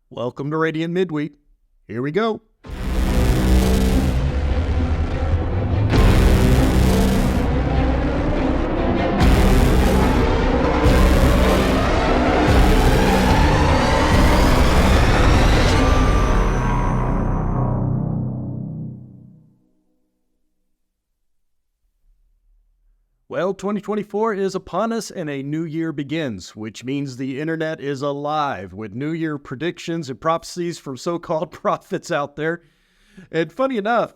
Welcome to Radiant Midweek. Here we go. Well, 2024 is upon us and a new year begins, which means the internet is alive with new year predictions and prophecies from so-called prophets out there. And funny enough,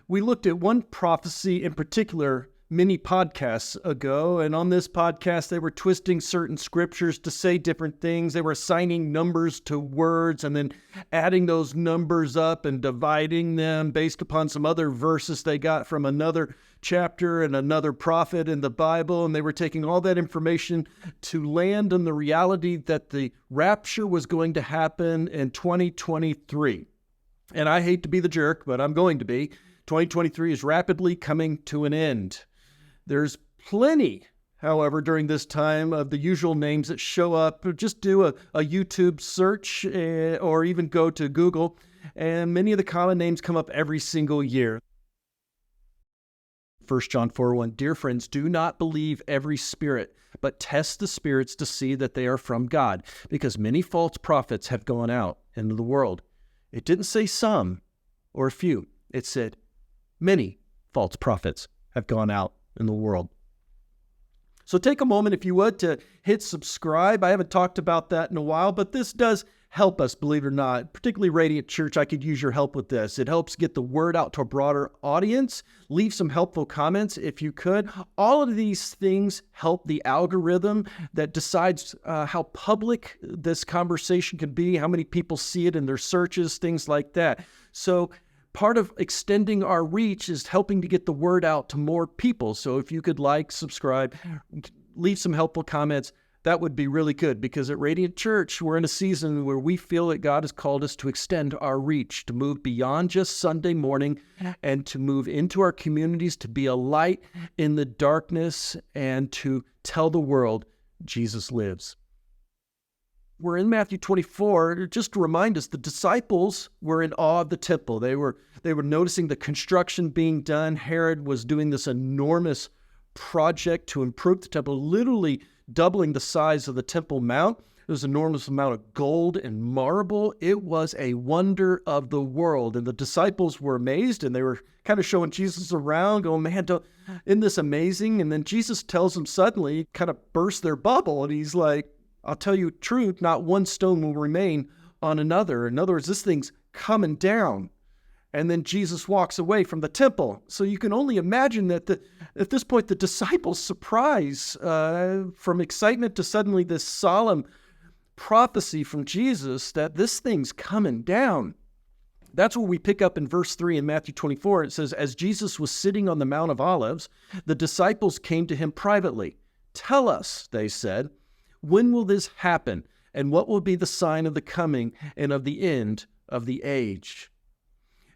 we looked at one prophecy in particular many podcasts ago, and on this podcast, they were twisting certain scriptures to say different things. They were assigning numbers to words and then adding those numbers up and dividing them based upon some other verses they got from another chapter and another prophet in the Bible, and they were taking all that information to land on the reality that the rapture was going to happen in 2023. And I hate to be the jerk, but I'm going to be. 2023 is rapidly coming to an end. There's plenty, however, during this time of the usual names that show up. Just do a YouTube search or even go to Google, and many of the common names come up every single year. 1 John 4:1, dear friends, do not believe every spirit, but test the spirits to see that they are from God, because many false prophets have gone out into the world. It didn't say some or a few. It said many false prophets have gone out in the world. So take a moment, if you would, to hit subscribe. I haven't talked about that in a while, but this does help us, believe it or not. Particularly Radiant Church, I could use your help with this. It helps get the word out to a broader audience. Leave some helpful comments if you could. All of these things help the algorithm that decides how public this conversation can be, how many people see it in their searches, things like that. So part of extending our reach is helping to get the word out to more people. So if you could like, subscribe, leave some helpful comments, that would be really good, because at Radiant Church, we're in a season where we feel that God has called us to extend our reach, to move beyond just Sunday morning and to move into our communities, to be a light in the darkness and to tell the world Jesus lives. We're in Matthew 24, just to remind us, the disciples were in awe of the temple. They were noticing the construction being done. Herod was doing this enormous project to improve the temple, literally doubling the size of the Temple Mount. There was an enormous amount of gold and marble. It was a wonder of the world. And the disciples were amazed, and they were kind of showing Jesus around, going, man, isn't this amazing? And then Jesus tells them suddenly, kind of burst their bubble, and he's like, I'll tell you the truth, not one stone will remain on another. In other words, this thing's coming down. And then Jesus walks away from the temple. So you can only imagine that at this point, the disciples' surprise from excitement to suddenly this solemn prophecy from Jesus that this thing's coming down. That's what we pick up in verse 3 in Matthew 24. It says, as Jesus was sitting on the Mount of Olives, the disciples came to him privately. Tell us, they said, when will this happen? And what will be the sign of the coming and of the end of the age?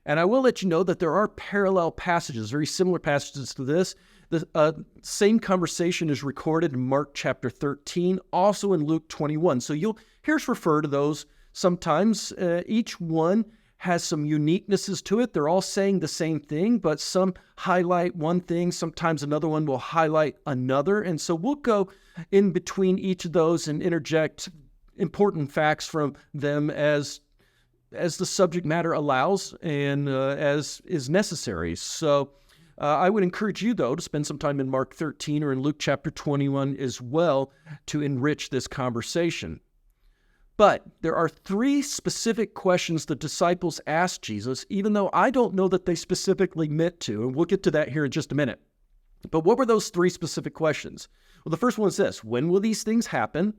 And I will let you know that there are parallel passages, very similar passages to this. The same conversation is recorded in Mark chapter 13, also in Luke 21. So you'll hear us refer to those sometimes. Each one has some uniquenesses to it. They're all saying the same thing, but some highlight one thing. Sometimes another one will highlight another. And so we'll go in between each of those and interject important facts from them as the subject matter allows and as is necessary. So I would encourage you, though, to spend some time in Mark 13 or in Luke chapter 21 as well to enrich this conversation. But there are three specific questions the disciples asked Jesus, even though I don't know that they specifically meant to, and we'll get to that here in just a minute. But what were those three specific questions? Well, the first one is this: when will these things happen?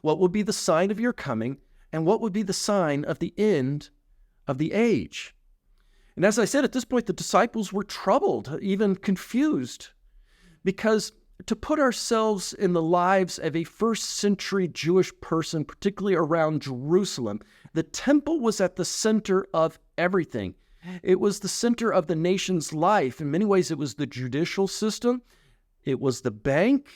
What will be the sign of your coming? And what would be the sign of the end of the age? And as I said, at this point, the disciples were troubled, even confused, because to put ourselves in the lives of a first-century Jewish person, particularly around Jerusalem, the temple was at the center of everything. It was the center of the nation's life. In many ways, it was the judicial system. It was the bank.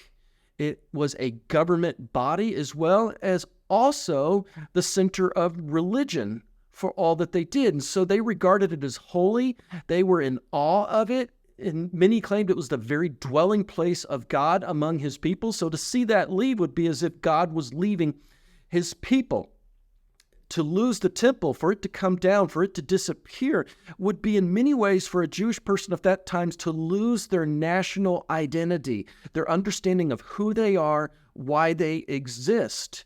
It was a government body, as well as also the center of religion for all that they did. And so they regarded it as holy. They were in awe of it. And many claimed it was the very dwelling place of God among his people. So to see that leave would be as if God was leaving his people. To lose the temple, for it to come down, for it to disappear, would be in many ways for a Jewish person of that time to lose their national identity, their understanding of who they are, why they exist.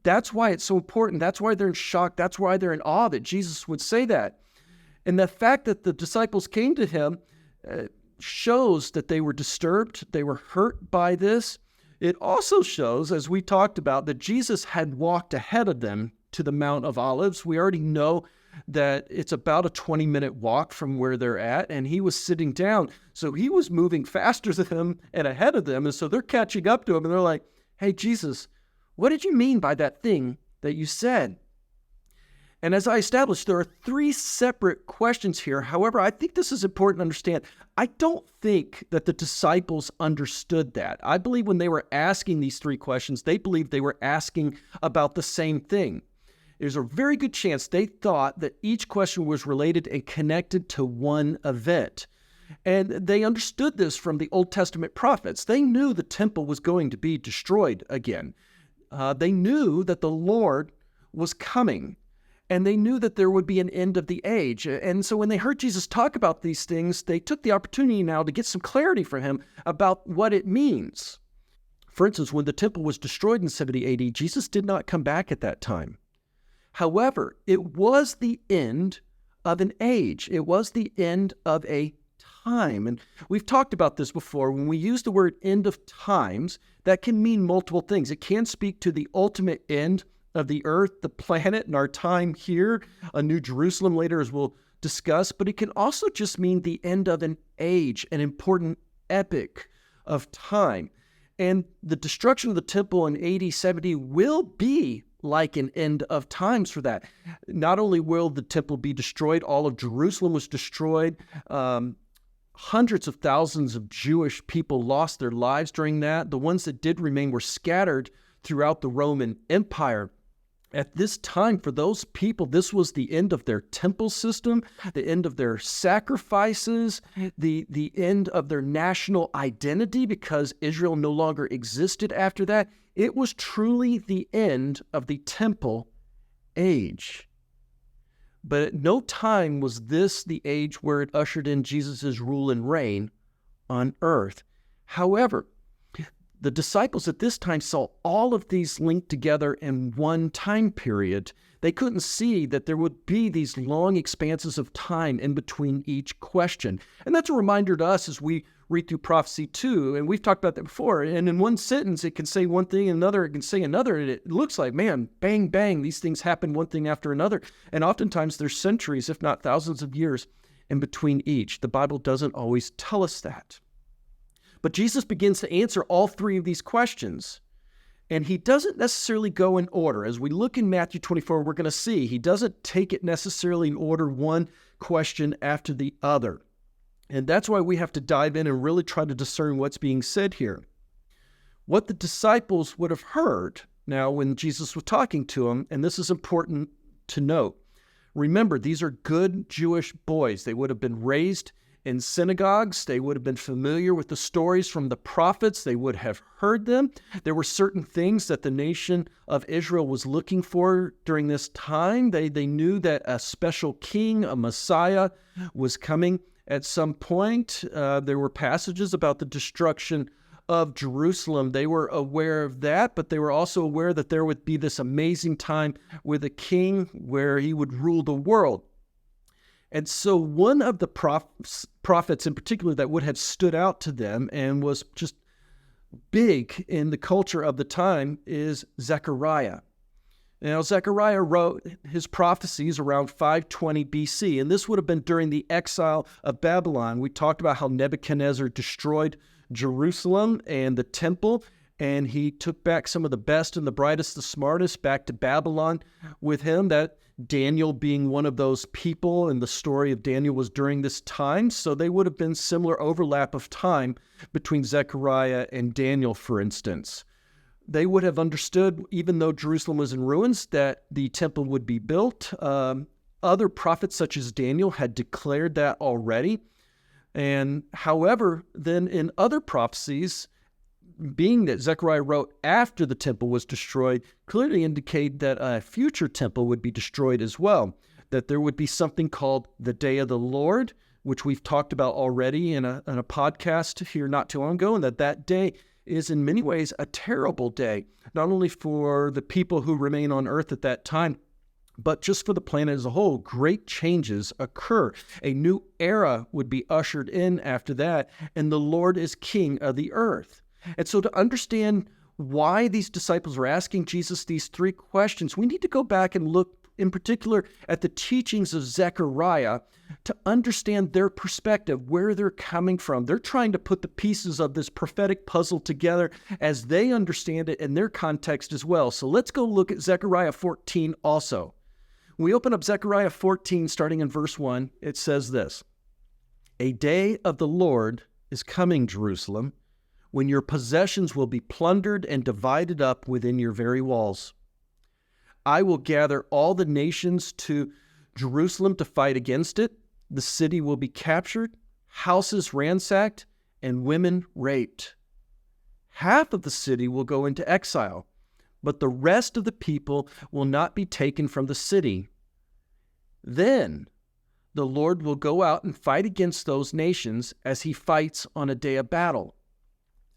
That's why it's so important. That's why they're in shock. That's why they're in awe that Jesus would say that. And the fact that the disciples came to him shows that they were disturbed, they were hurt by this. It also shows, as we talked about, that Jesus had walked ahead of them to the Mount of Olives. We already know that it's about a 20-minute walk from where they're at, and he was sitting down. So he was moving faster than them and ahead of them, and so they're catching up to him, and they're like, "Hey, Jesus, what did you mean by that thing that you said?" And as I established, there are three separate questions here. However, I think this is important to understand. I don't think that the disciples understood that. I believe when they were asking these three questions, they believed they were asking about the same thing. There's a very good chance they thought that each question was related and connected to one event. And they understood this from the Old Testament prophets. They knew the temple was going to be destroyed again. They knew that the Lord was coming. And they knew that there would be an end of the age. And so when they heard Jesus talk about these things, they took the opportunity now to get some clarity from him about what it means. For instance, when the temple was destroyed in 70 AD, Jesus did not come back at that time. However, it was the end of an age. It was the end of a time. And we've talked about this before. When we use the word end of times, that can mean multiple things. It can speak to the ultimate end of the earth, the planet, and our time here, a new Jerusalem later, as we'll discuss, but it can also just mean the end of an age, an important epoch of time. And the destruction of the temple in AD 70 will be like an end of times for that. Not only will the temple be destroyed, all of Jerusalem was destroyed. Hundreds of thousands of Jewish people lost their lives during that. The ones that did remain were scattered throughout the Roman Empire. At this time, for those people, this was the end of their temple system, the end of their sacrifices, the end of their national identity, because Israel no longer existed after that. It was truly the end of the temple age. But at no time was this the age where it ushered in Jesus' rule and reign on earth. However, the disciples at this time saw all of these linked together in one time period. They couldn't see that there would be these long expanses of time in between each question. And that's a reminder to us as we read through prophecy too. And we've talked about that before. And in one sentence, it can say one thing, and another, it can say another. And it looks like, man, bang, bang, these things happen one thing after another. And oftentimes there's centuries, if not thousands of years in between each. The Bible doesn't always tell us that. But Jesus begins to answer all three of these questions. And he doesn't necessarily go in order. As we look in Matthew 24, we're going to see he doesn't take it necessarily in order, one question after the other. And that's why we have to dive in and really try to discern what's being said here. What the disciples would have heard now when Jesus was talking to them, and this is important to note. Remember, these are good Jewish boys. They would have been raised in synagogues. They would have been familiar with the stories from the prophets. They would have heard them. There were certain things that the nation of Israel was looking for during this time. They knew that a special king, a Messiah, was coming at some point. There were passages about the destruction of Jerusalem. They were aware of that, but they were also aware that there would be this amazing time with a king where he would rule the world. And so one of the prophets in particular that would have stood out to them and was just big in the culture of the time is Zechariah. Now, Zechariah wrote his prophecies around 520 BC, and this would have been during the exile of Babylon. We talked about how Nebuchadnezzar destroyed Jerusalem and the temple, and he took back some of the best and the brightest, the smartest, back to Babylon with him. That Daniel being one of those people, and the story of Daniel was during this time. So they would have been similar overlap of time between Zechariah and Daniel, for instance. They would have understood, even though Jerusalem was in ruins, that the temple would be built. Other prophets, such as Daniel, had declared that already. And however, then in other prophecies, being that Zechariah wrote after the temple was destroyed, clearly indicate that a future temple would be destroyed as well, that there would be something called the Day of the Lord, which we've talked about already in a podcast here not too long ago, and that day is in many ways a terrible day, not only for the people who remain on earth at that time, but just for the planet as a whole. Great changes occur. A new era would be ushered in after that, and the Lord is king of the earth. And so to understand why these disciples were asking Jesus these three questions, we need to go back and look in particular at the teachings of Zechariah to understand their perspective, where they're coming from. They're trying to put the pieces of this prophetic puzzle together as they understand it in their context as well. So let's go look at Zechariah 14 also. When we open up Zechariah 14, starting in verse 1, it says this: "A day of the Lord is coming, Jerusalem, when your possessions will be plundered and divided up within your very walls. I will gather all the nations to Jerusalem to fight against it. The city will be captured, houses ransacked, and women raped. Half of the city will go into exile, but the rest of the people will not be taken from the city. Then the Lord will go out and fight against those nations as he fights on a day of battle.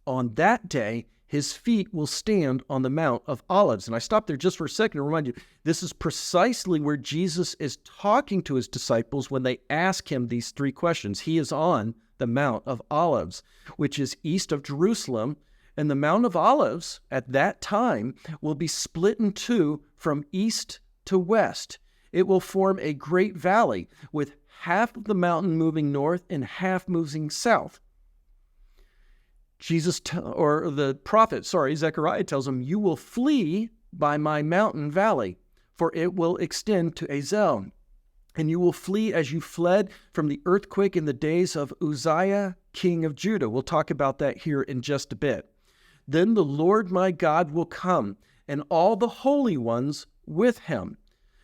On that day, his feet will stand on the Mount of Olives." And I stopped there just for a second to remind you, this is precisely where Jesus is talking to his disciples when they ask him these three questions. He is on the Mount of Olives, which is east of Jerusalem. And the Mount of Olives at that time will be split in two from east to west. It will form a great valley with half of the mountain moving north and half moving south. Zechariah tells him, "You will flee by my mountain valley, for it will extend to Azel. And you will flee as you fled from the earthquake in the days of Uzziah, king of Judah." We'll talk about that here in just a bit. "Then the Lord my God will come, and all the holy ones with him.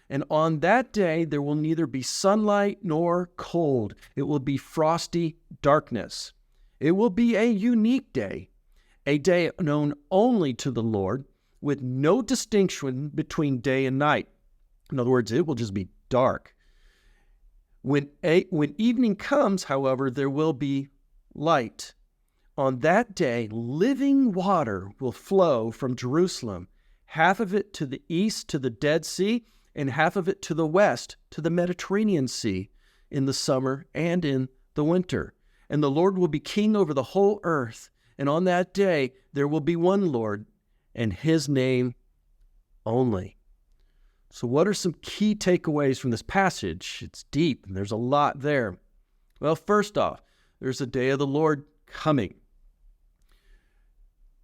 And on that day there will neither be sunlight nor cold. It will be frosty darkness. It will be a unique day, a day known only to the Lord, with no distinction between day and night." In other words, it will just be dark. When evening comes, however, there will be light. On that day, living water will flow from Jerusalem, half of it to the east to the Dead Sea, and half of it to the west to the Mediterranean Sea, in the summer and in the winter. And the Lord will be king over the whole earth. And on that day, there will be one Lord, and his name only. So what are some key takeaways from this passage? It's deep, and there's a lot there. Well, first off, there's a day of the Lord coming.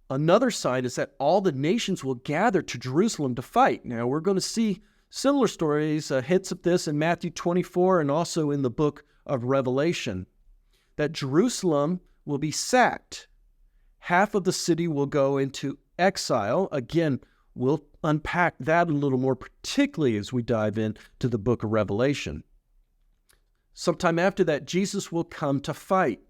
Another sign is that all the nations will gather to Jerusalem to fight. Now, we're going to see similar stories, hints of this in Matthew 24 and also in the book of Revelation. That Jerusalem will be sacked. Half of the city will go into exile. Again, we'll unpack that a little more, particularly as we dive into the book of Revelation. Sometime after that, Jesus will come to fight.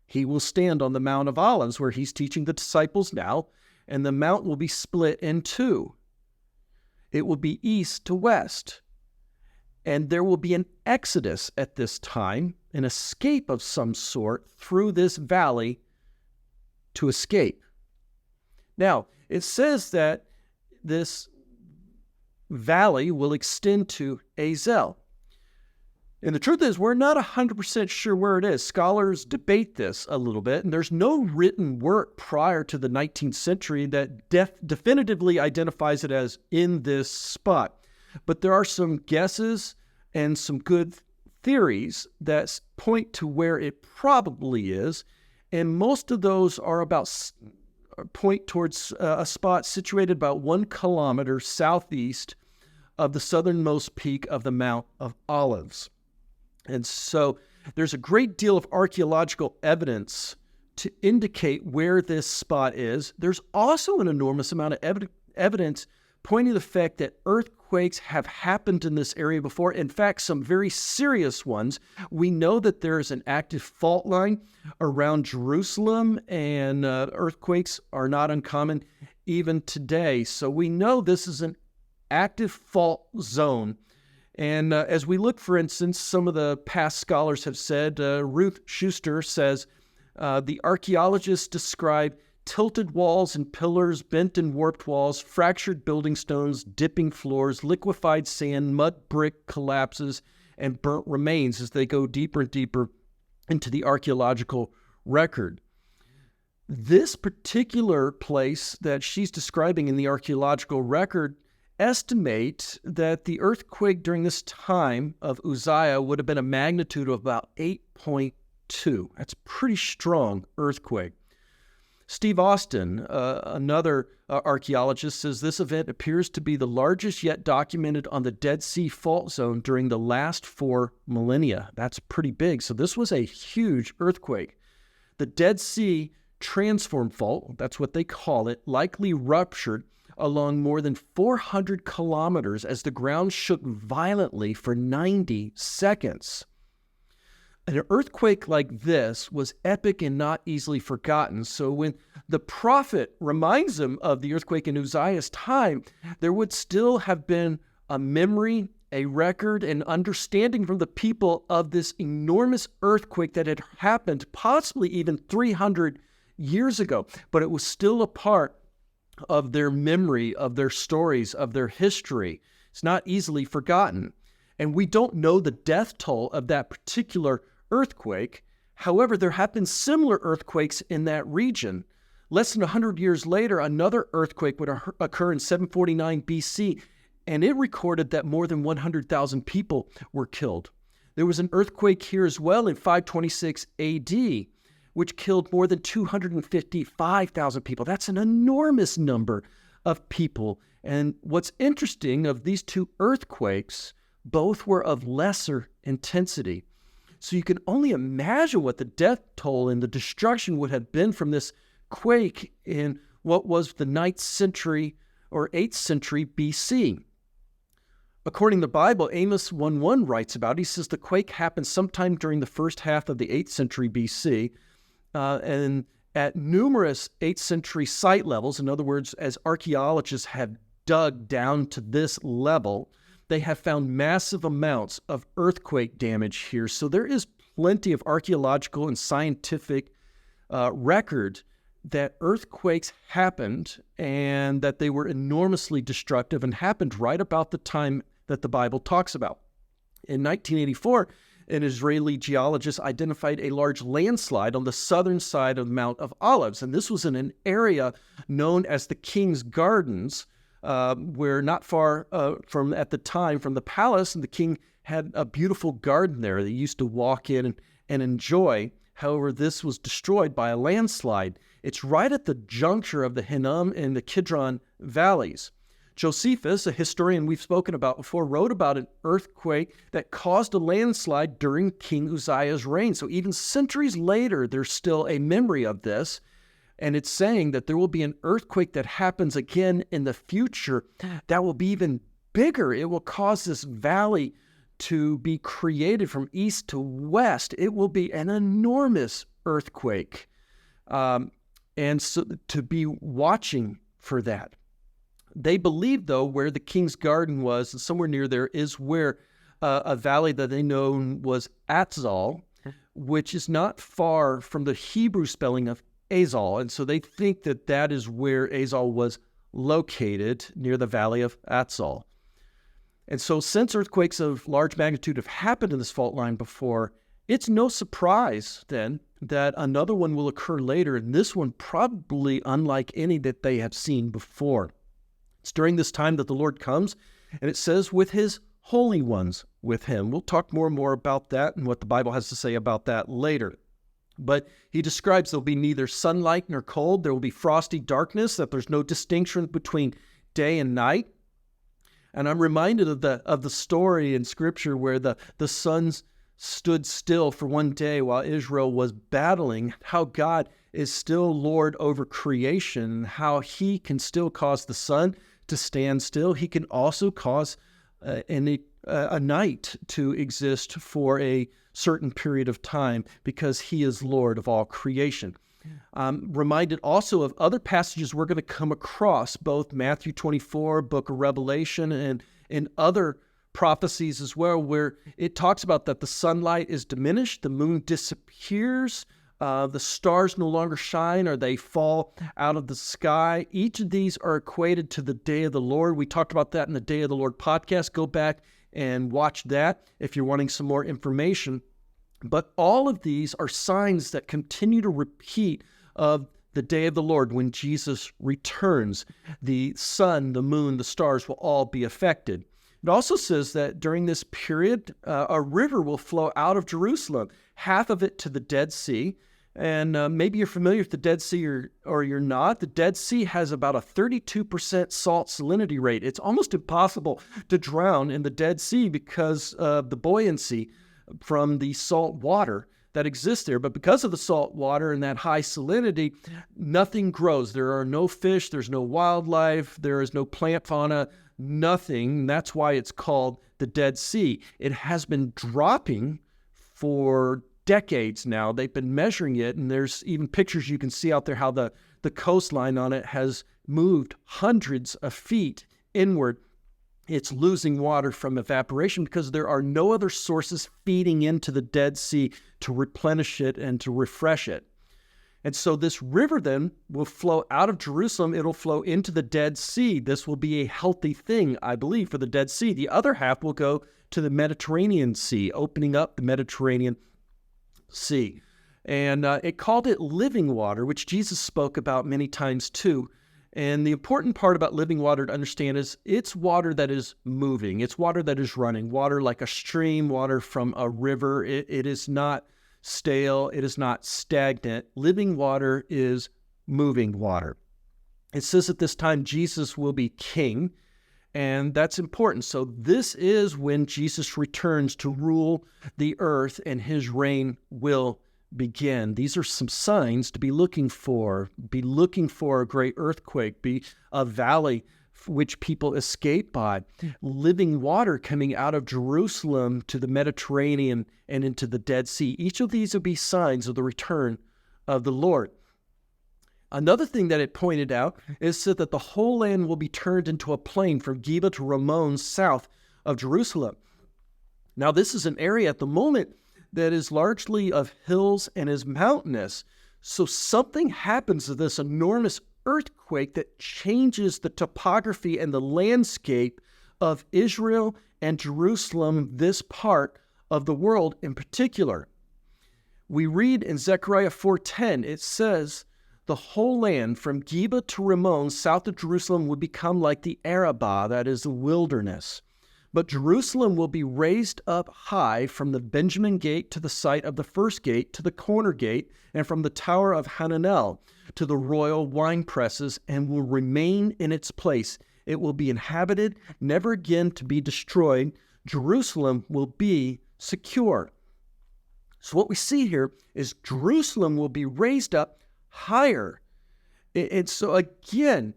He will stand on the Mount of Olives, where he's teaching the disciples now, and the mount will be split in two. It will be east to west. And there will be an exodus at this time, an escape of some sort through this valley to escape. Now, it says that this valley will extend to Azel. And the truth is, we're not 100% sure where it is. Scholars debate this a little bit, and there's no written work prior to the 19th century that definitively identifies it as in this spot. But there are some guesses and some good theories that point to where it probably is, and most of those are point towards a spot situated about 1 kilometer southeast of the southernmost peak of the Mount of Olives. And so there's a great deal of archaeological evidence to indicate where this spot is. There's also an enormous amount of evidence pointing to the fact that earthquakes have happened in this area before. In fact, some very serious ones. We know that there is an active fault line around Jerusalem, and earthquakes are not uncommon even today. So we know this is an active fault zone. And as we look, for instance, some of the past scholars have said, Ruth Schuster says, the archaeologists describe tilted walls and pillars, bent and warped walls, fractured building stones, dipping floors, liquefied sand, mud brick collapses, and burnt remains as they go deeper and deeper into the archaeological record. This particular place that she's describing in the archaeological record estimate that the earthquake during this time of Uzziah would have been a magnitude of about 8.2. That's a pretty strong earthquake. Steve Austin, another archaeologist, says this event appears to be the largest yet documented on the Dead Sea Fault Zone during the last 4 millennia. That's pretty big. So this was a huge earthquake. The Dead Sea Transform Fault, that's what they call it, likely ruptured along more than 400 kilometers as the ground shook violently for 90 seconds. An earthquake like this was epic and not easily forgotten. So when the prophet reminds him of the earthquake in Uzziah's time, there would still have been a memory, a record, and understanding from the people of this enormous earthquake that had happened possibly even 300 years ago. But it was still a part of their memory, of their stories, of their history. It's not easily forgotten. And we don't know the death toll of that particular earthquake. However, there have been similar earthquakes in that region. Less than 100 years later, another earthquake would occur in 749 BC, and it recorded that more than 100,000 people were killed. There was an earthquake here as well in 526 AD, which killed more than 255,000 people. That's an enormous number of people. And what's interesting of these two earthquakes, both were of lesser intensity. So you can only imagine what the death toll and the destruction would have been from this quake in what was the 9th century or 8th century BC. According to the Bible, Amos 1:1 writes about it. He says the quake happened sometime during the first half of the 8th century BC, and at numerous 8th century site levels. In other words, as archaeologists have dug down to this level, they have found massive amounts of earthquake damage here. So there is plenty of archaeological and scientific record that earthquakes happened and that they were enormously destructive and happened right about the time that the Bible talks about. In 1984, an Israeli geologist identified a large landslide on the southern side of the Mount of Olives. And this was in an area known as the King's Gardens, where not far from the palace, and the king had a beautiful garden there that he used to walk in and enjoy. However, this was destroyed by a landslide. It's right at the juncture of the Hinnom and the Kidron valleys. Josephus, a historian we've spoken about before, wrote about an earthquake that caused a landslide during King Uzziah's reign. So even centuries later, there's still a memory of this. And it's saying that there will be an earthquake that happens again in the future that will be even bigger. It will cause this valley to be created from east to west. It will be an enormous earthquake. And so to be watching for that. They believe, though, where the king's garden was, and somewhere near there, is where a valley that they know was Atzal, which is not far from the Hebrew spelling of Azal. And so they think that that is where Azal was located, near the valley of Atzal. And so since earthquakes of large magnitude have happened in this fault line before, it's no surprise then that another one will occur later, and this one probably unlike any that they have seen before. It's during this time that the Lord comes, and it says with his holy ones with him. We'll talk more and more about that and what the Bible has to say about that later. But he describes there'll be neither sunlight nor cold. There will be frosty darkness, that there's no distinction between day and night. And I'm reminded of the story in Scripture where the suns stood still for one day while Israel was battling, how God is still Lord over creation, how he can still cause the sun to stand still. He can also cause a night to exist for a certain period of time because he is Lord of all creation. Reminded also of other passages we're going to come across, both Matthew 24, book of Revelation, and in other prophecies as well, where it talks about that the sunlight is diminished, the moon disappears, the stars no longer shine, or they fall out of the sky. Each of these are equated to the day of the Lord. We talked about that in the Day of the Lord podcast. Go back and watch that if you're wanting some more information. But all of these are signs that continue to repeat of the day of the Lord when Jesus returns. The sun, the moon, the stars will all be affected. It also says that during this period, a river will flow out of Jerusalem, half of it to the Dead Sea. And maybe you're familiar with the Dead Sea or you're not. The Dead Sea has about a 32% salt salinity rate. It's almost impossible to drown in the Dead Sea because of the buoyancy from the salt water that exists there. But because of the salt water and that high salinity, nothing grows. There are no fish, there's no wildlife, there is no plant fauna, nothing. That's why it's called the Dead Sea. It has been dropping for decades now. They've been measuring it, and there's even pictures you can see out there how the coastline on it has moved hundreds of feet inward. It's losing water from evaporation because there are no other sources feeding into the Dead Sea to replenish it and to refresh it. And so this river then will flow out of Jerusalem. It'll flow into the Dead Sea. This will be a healthy thing, I believe, for the Dead Sea. The other half will go to the Mediterranean Sea, opening up the Mediterranean Sea. And it called it living water, which Jesus spoke about many times too. And the important part about living water to understand is it's water that is moving. It's water that is running, water like a stream, water from a river. It is not stale. It is not stagnant. Living water is moving water. It says at this time Jesus will be king, and that's important. So this is when Jesus returns to rule the earth, and his reign will begin. These are some signs to be looking for. Be looking for a great earthquake, be a valley which people escape by, living water coming out of Jerusalem to the Mediterranean and into the Dead Sea. Each of these will be signs of the return of the Lord. Another thing that it pointed out is that the whole land will be turned into a plain from Geba to Ramon south of Jerusalem. Now, this is an area at the moment that is largely of hills and is mountainous. So something happens to this enormous earthquake that changes the topography and the landscape of Israel and Jerusalem, this part of the world in particular. We read in Zechariah 4:10, it says, the whole land from Geba to Ramon, south of Jerusalem, would become like the Arabah, that is the wilderness. But Jerusalem will be raised up high from the Benjamin gate to the site of the first gate to the corner gate, and from the tower of Hananel to the royal wine presses, and will remain in its place. It will be inhabited, never again to be destroyed. Jerusalem will be secure. So what we see here is Jerusalem will be raised up higher. And so again,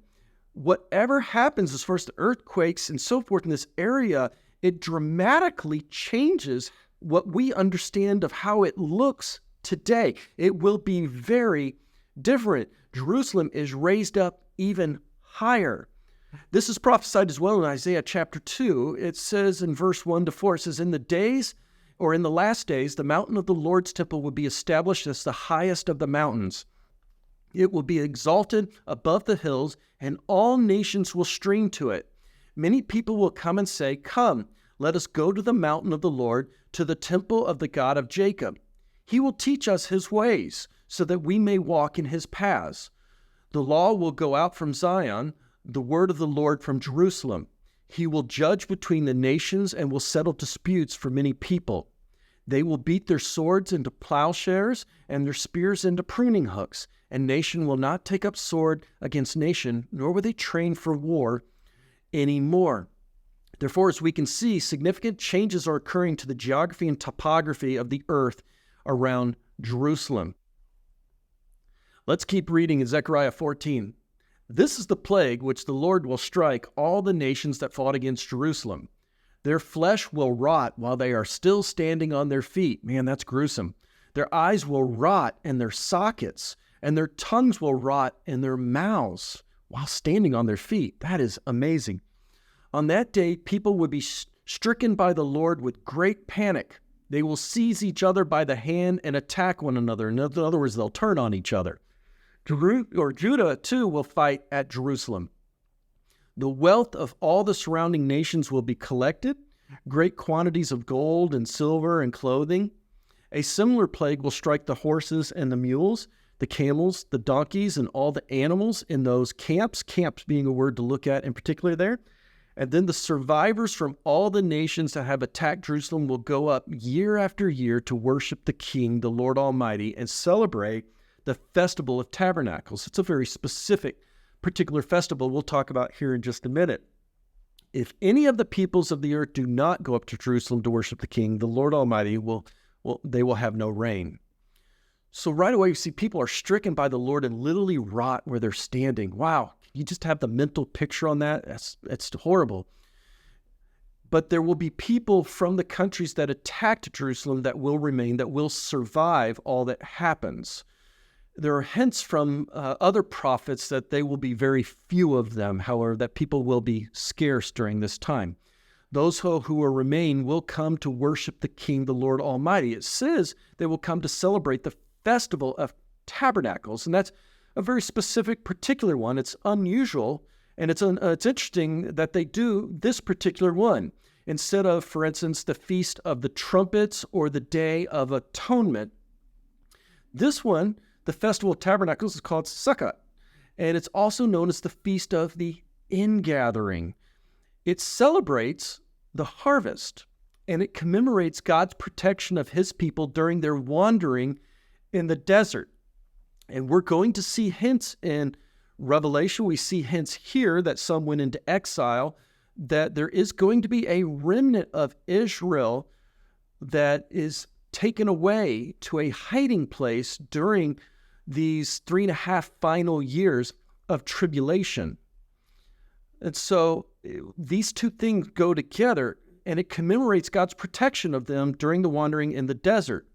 whatever happens as far as the earthquakes and so forth in this area, it dramatically changes what we understand of how it looks today. It will be very different. Jerusalem is raised up even higher. This is prophesied as well in Isaiah chapter 2. It says in verse 1-4, it says, in the last days, the mountain of the Lord's temple will be established as the highest of the mountains. It will be exalted above the hills, and all nations will stream to it. Many people will come and say, come, let us go to the mountain of the Lord, to the temple of the God of Jacob. He will teach us his ways, so that we may walk in his paths. The law will go out from Zion, the word of the Lord from Jerusalem. He will judge between the nations and will settle disputes for many people. They will beat their swords into plowshares and their spears into pruning hooks, and nation will not take up sword against nation, nor will they train for war anymore. Therefore, as we can see, significant changes are occurring to the geography and topography of the earth around Jerusalem. Let's keep reading in Zechariah 14. This is the plague which the Lord will strike all the nations that fought against Jerusalem. Their flesh will rot while they are still standing on their feet. Man, that's gruesome. Their eyes will rot in their sockets, and their tongues will rot in their mouths while standing on their feet. That is amazing. On that day, people will be stricken by the Lord with great panic. They will seize each other by the hand and attack one another. In other words, they'll turn on each other. Judah, too, will fight at Jerusalem. The wealth of all the surrounding nations will be collected, great quantities of gold and silver and clothing. A similar plague will strike the horses and the mules, the camels, the donkeys, and all the animals in those camps being a word to look at in particular there. And then the survivors from all the nations that have attacked Jerusalem will go up year after year to worship the King, the Lord Almighty, and celebrate the Festival of Tabernacles. It's a very specific, particular festival we'll talk about here in just a minute. If any of the peoples of the earth do not go up to Jerusalem to worship the King, the Lord Almighty will have no rain. So right away, you see people are stricken by the Lord and literally rot where they're standing. Wow. You just have the mental picture on that. That's horrible. But there will be people from the countries that attacked Jerusalem that will remain, that will survive all that happens. There are hints from other prophets that they will be very few of them, however, that people will be scarce during this time. Those who will remain will come to worship the King, the Lord Almighty. It says they will come to celebrate the Festival of Tabernacles, and that's a very specific, particular one. It's unusual, and it's interesting that they do this particular one instead of, for instance, the Feast of the Trumpets or the Day of Atonement. This one, the Festival of Tabernacles, is called Sukkot, and it's also known as the Feast of the Ingathering. It celebrates the harvest, and it commemorates God's protection of his people during their wandering in the desert. And we're going to see hints in Revelation. We see hints here that some went into exile, that there is going to be a remnant of Israel that is taken away to a hiding place during these 3.5 final years of tribulation. And so these two things go together, and it commemorates God's protection of them during the wandering in the desert.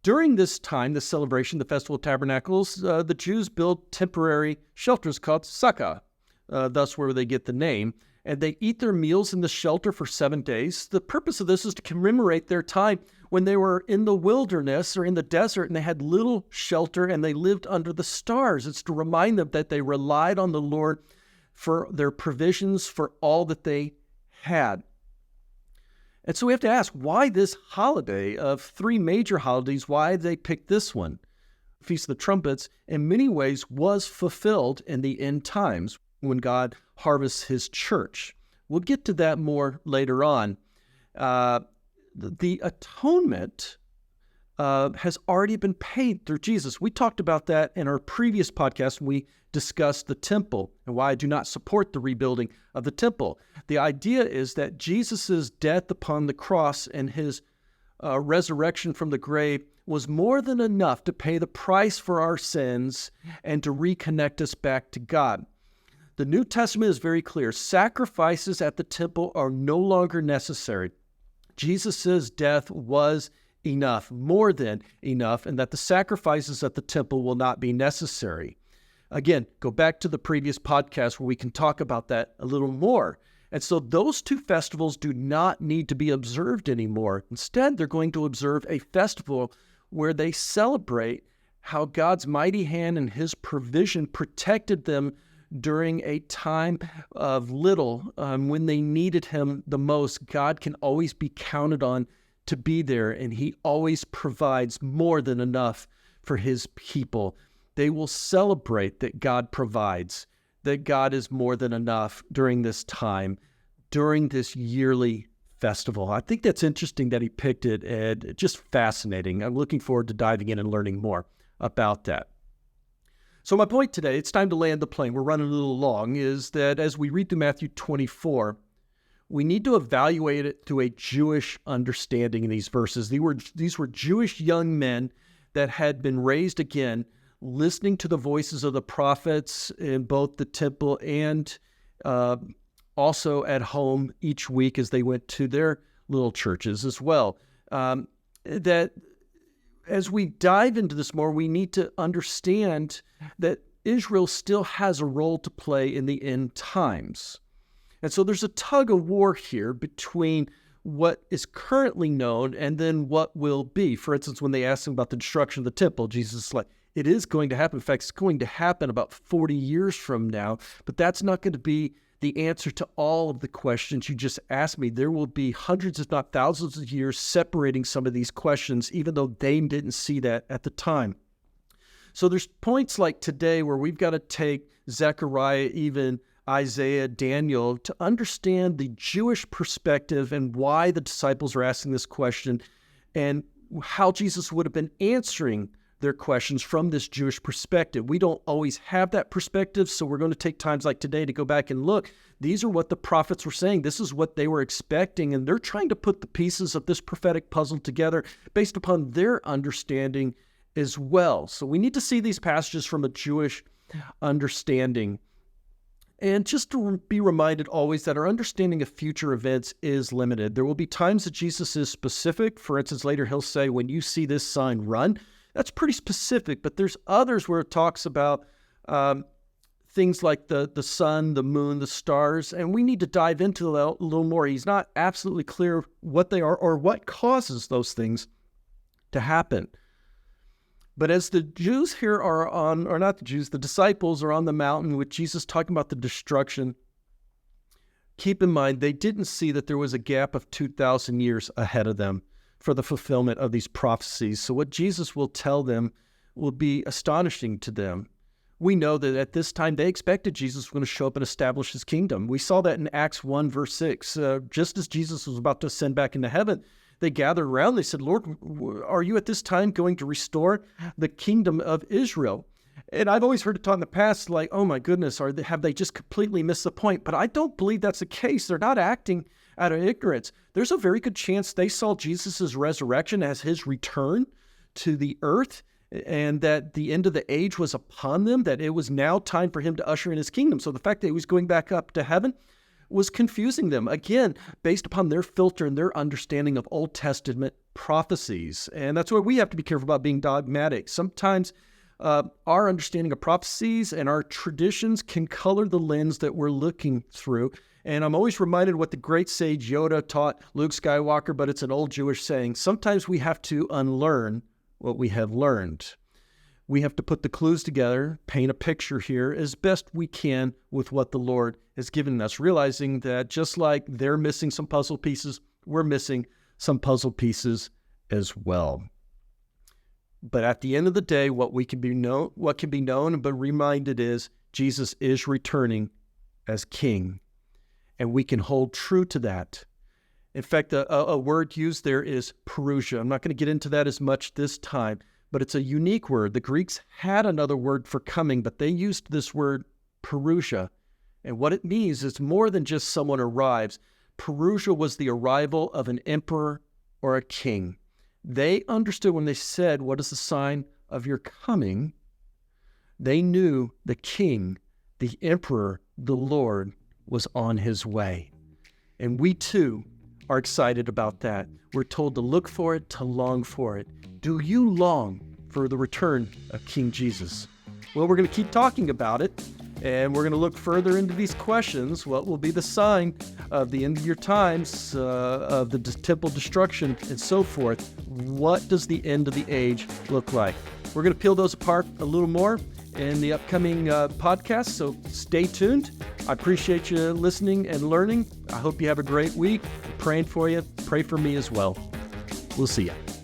During this time, the celebration, the Festival of Tabernacles, the Jews build temporary shelters called sukkah, thus where they get the name, and they eat their meals in the shelter for 7 days. The purpose of this is to commemorate their time when they were in the wilderness or in the desert and they had little shelter and they lived under the stars. It's to remind them that they relied on the Lord for their provisions for all that they had. And so we have to ask, why this holiday of 3 major holidays, why they picked this one? Feast of the Trumpets, in many ways, was fulfilled in the end times when God harvests his church. We'll get to that more later on. The atonement has already been paid through Jesus. We talked about that in our previous podcast when we discussed the temple and why I do not support the rebuilding of the temple. The idea is that Jesus' death upon the cross and his resurrection from the grave was more than enough to pay the price for our sins and to reconnect us back to God. The New Testament is very clear. Sacrifices at the temple are no longer necessary. Jesus' death was enough, more than enough, and that the sacrifices at the temple will not be necessary. Again, go back to the previous podcast where we can talk about that a little more. And so those 2 festivals do not need to be observed anymore. Instead, they're going to observe a festival where they celebrate how God's mighty hand and his provision protected them during a time of little, when they needed him the most. God can always be counted on to be there, and he always provides more than enough for his people. They will celebrate that God provides, that God is more than enough during this time, during this yearly festival. I think that's interesting that he picked it, and just fascinating. I'm looking forward to diving in and learning more about that. So my point today, it's time to land the plane. We're running a little long, is that as we read through Matthew 24, we need to evaluate it through a Jewish understanding in these verses. These were Jewish young men that had been raised again listening to the voices of the prophets in both the temple and also at home each week as they went to their little churches as well. That as we dive into this more, we need to understand that Israel still has a role to play in the end times. And so there's a tug of war here between what is currently known and then what will be. For instance, when they asked him about the destruction of the temple, Jesus is like, it is going to happen. In fact, it's going to happen about 40 years from now, but that's not going to be the answer to all of the questions you just asked me. There will be hundreds, if not thousands of years separating some of these questions, even though they didn't see that at the time. So there's points like today where we've got to take Zechariah, even Isaiah, Daniel, to understand the Jewish perspective and why the disciples are asking this question and how Jesus would have been answering their questions from this Jewish perspective. We don't always have that perspective, so we're going to take times like today to go back and look. These are what the prophets were saying. This is what they were expecting, and they're trying to put the pieces of this prophetic puzzle together based upon their understanding as well. So we need to see these passages from a Jewish understanding. And just to be reminded always that our understanding of future events is limited. There will be times that Jesus is specific. For instance, later he'll say, when you see this sign, run. That's pretty specific, but there's others where it talks about things like the sun, the moon, the stars, and we need to dive into that a little more. He's not absolutely clear what they are or what causes those things to happen. But as the Jews here are on, or not the Jews, the disciples are on the mountain with Jesus talking about the destruction, keep in mind they didn't see that there was a gap of 2,000 years ahead of them for the fulfillment of these prophecies. So what Jesus will tell them will be astonishing to them. We know that at this time they expected Jesus was going to show up and establish his kingdom. We saw that in Acts 1, verse 6. Just as Jesus was about to ascend back into heaven, they gathered around. They said, Lord, are you at this time going to restore the kingdom of Israel? And I've always heard it taught in the past, like, oh my goodness, have they just completely missed the point? But I don't believe that's the case. They're not acting out of ignorance. There's a very good chance they saw Jesus' resurrection as his return to the earth, and that the end of the age was upon them, that it was now time for him to usher in his kingdom. So the fact that he was going back up to heaven was confusing them, again, based upon their filter and their understanding of Old Testament prophecies. And that's why we have to be careful about being dogmatic. Sometimes our understanding of prophecies and our traditions can color the lens that we're looking through. And I'm always reminded what the great sage Yoda taught Luke Skywalker, but it's an old Jewish saying. Sometimes we have to unlearn what we have learned. We have to put the clues together, paint a picture here as best we can with what the Lord has given us, realizing that just like they're missing some puzzle pieces, we're missing some puzzle pieces as well. But at the end of the day, what can be known but reminded is Jesus is returning as King, and we can hold true to that. In fact, a word used there is parousia. I'm not going to get into that as much this time, but it's a unique word. The Greeks had another word for coming, but they used this word parousia. And what it means is more than just someone arrives. Parousia was the arrival of an emperor or a king. They understood when they said, what is the sign of your coming? They knew the king, the emperor, the Lord was on his way. And we too are excited about that. We're told to look for it, to long for it. Do you long for the return of King Jesus? Well, we're going to keep talking about it, and we're going to look further into these questions. What will be the sign of the end of your times, of the temple destruction, and so forth? What does the end of the age look like? We're going to peel those apart a little more in the upcoming podcast, so stay tuned. I appreciate you listening and learning. I hope you have a great week. I'm praying for you. Pray for me as well. We'll see you.